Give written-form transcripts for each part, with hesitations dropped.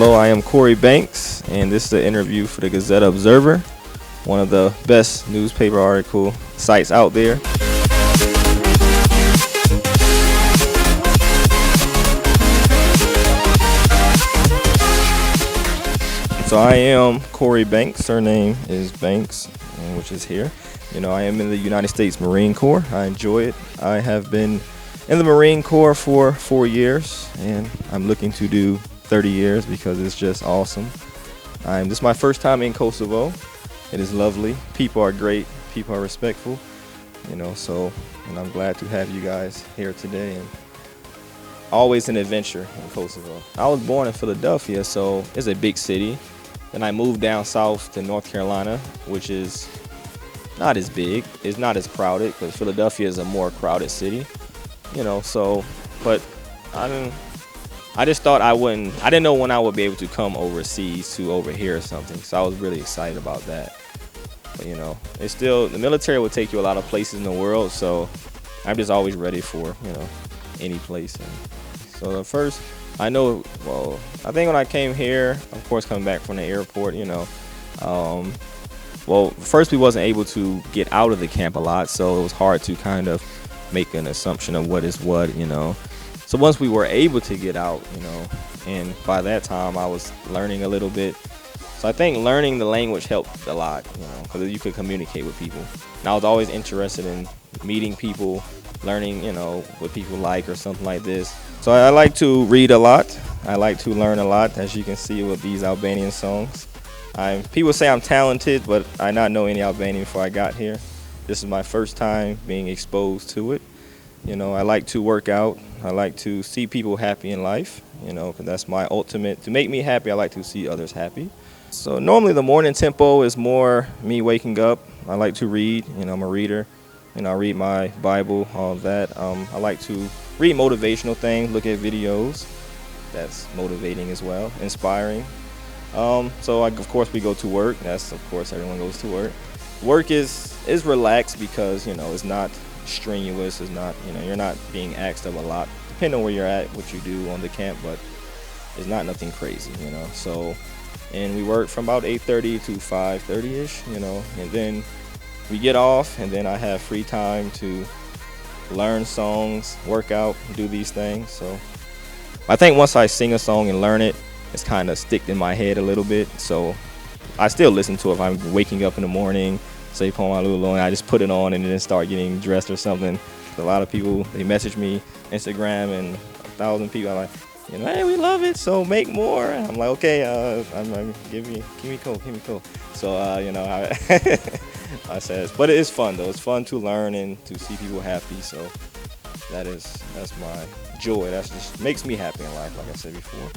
Hello, I am Corey Banks, and this is an interview for the Gazette Observer, one of the best newspaper article sites out there. So I am Corey Banks, surname is Banks, which is here. I am in the United States Marine Corps. I enjoy it. I have been in the Marine Corps for 4 years, and I'm looking to do 30 years because it's just awesome. This is my first time in Kosovo. It is lovely. People are great. People are respectful. And I'm glad to have you guys here today. And always an adventure in Kosovo. I was born in Philadelphia, so it's a big city. Then I moved down south to North Carolina, which is not as big. It's not as crowded because Philadelphia is a more crowded city. But I just thought I didn't know when I would be able to come overseas to over here or something. So I was really excited about that. But it's still, the military will take you a lot of places in the world. So I'm just always ready for, any place. And so the first, I think when I came here, of course, coming back from the airport, first we wasn't able to get out of the camp a lot. So it was hard to kind of make an assumption of what is what, So once we were able to get out, and by that time I was learning a little bit. So I think learning the language helped a lot, because you could communicate with people. And I was always interested in meeting people, learning, what people like or something like this. So I like to read a lot. I like to learn a lot, as you can see with these Albanian songs. People say I'm talented, but I not know any Albanian before I got here. This is my first time being exposed to it. I like to work out. I like to see people happy in life, because that's my ultimate. To make me happy, I like to see others happy. So normally the morning tempo is more me waking up. I like to read. I'm a reader. I read my Bible, all of that. I like to read motivational things, look at videos. That's motivating as well, inspiring. Of course, we go to work. Of course, everyone goes to work. Work is relaxed because, it's not strenuous. It's not, you're not being asked of a lot, depending on where you're at, what you do on the camp, but it's not nothing crazy, So, and we work from about 8:30 to 5:30-ish, and then we get off, and then I have free time to learn songs, work out, do these things. So I think once I sing a song and learn it, it's kind of stick in my head a little bit. So I still listen to it if I'm waking up in the morning, say Pon Lulu, and I just put it on and then start getting dressed or something. A lot of people, they message me Instagram, and 1,000 people are like, hey, we love it, so make more. And I'm like, okay, give me cool. So I said, but it is fun though. It's fun to learn and to see people happy. So that's my joy. That just makes me happy in life, like I said before.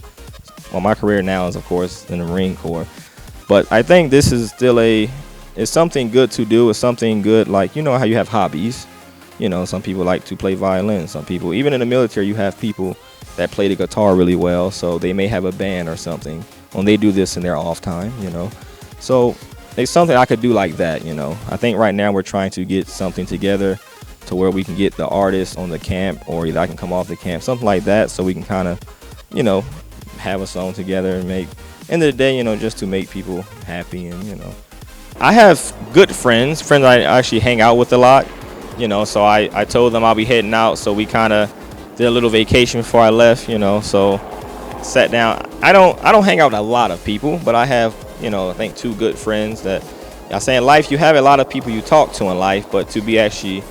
Well, my career now is, of course, in the Marine Corps, but I think this is still it's something good to do. It's something good, like, how you have hobbies. Some people like to play violin. Some people, even in the military, you have people that play the guitar really well. So they may have a band or something when they do this in their off time, So it's something I could do like that, I think right now we're trying to get something together to where we can get the artists on the camp, or either I can come off the camp, something like that, so we can kind of, have a song together and make, end of the day, just to make people happy. And, I have good friends I actually hang out with a lot, so I told them I'll be heading out, so we kind of did a little vacation before I left, so sat down. I don't hang out with a lot of people, but I have, I think 2 good friends that, I say in life you have a lot of people you talk to in life, but to be actually,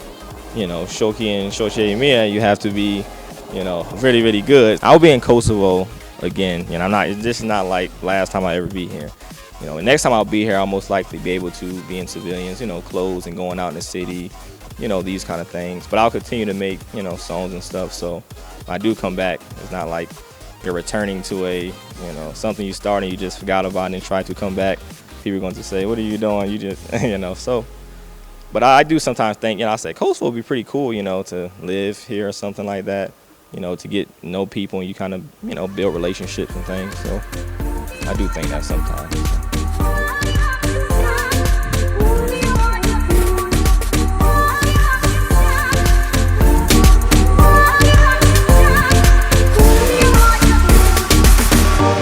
Shoki and Shoche Mia, you have to be, really, really good. I'll be in Kosovo again, this is not like last time I ever be here. The next time I'll be here, I'll most likely be able to be in civilians, clothes and going out in the city, these kind of things. But I'll continue to make, songs and stuff. So if I do come back, it's not like you're returning to something you started and you just forgot about and try to come back. People are going to say, what are you doing? You just, so. But I do sometimes think, I say Kosovo would be pretty cool, to live here or something like that, to get to know people and you kind of, build relationships and things. So I do think that sometimes.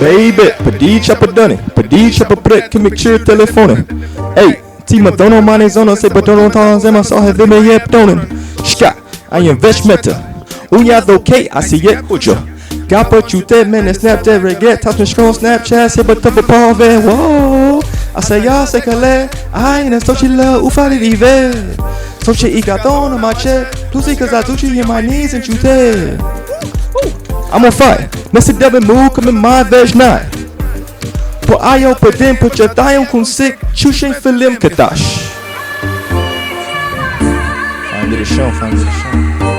Baby, pedice per donne, pedice per prek mi kjør telefonen. Ey, timer dono man is on, se bedono tan zema så har vi med hjälp donen. Ska, I am vesh meta. Uja do K, I see it ujo. Gapa chute men snap de regret, touch me scroll Snapchat, se bedono på ve. Wow. I say ja, se kale, I ain't so chilla ufali vive. So she ikaton on my check, Lucy cause I do she in my knees and chute. I'm on fire. Nesse devil move, come in my veg night. Put ayo, put in, put your thigh com sick, chushem film kadash. Find it a show, find it a show.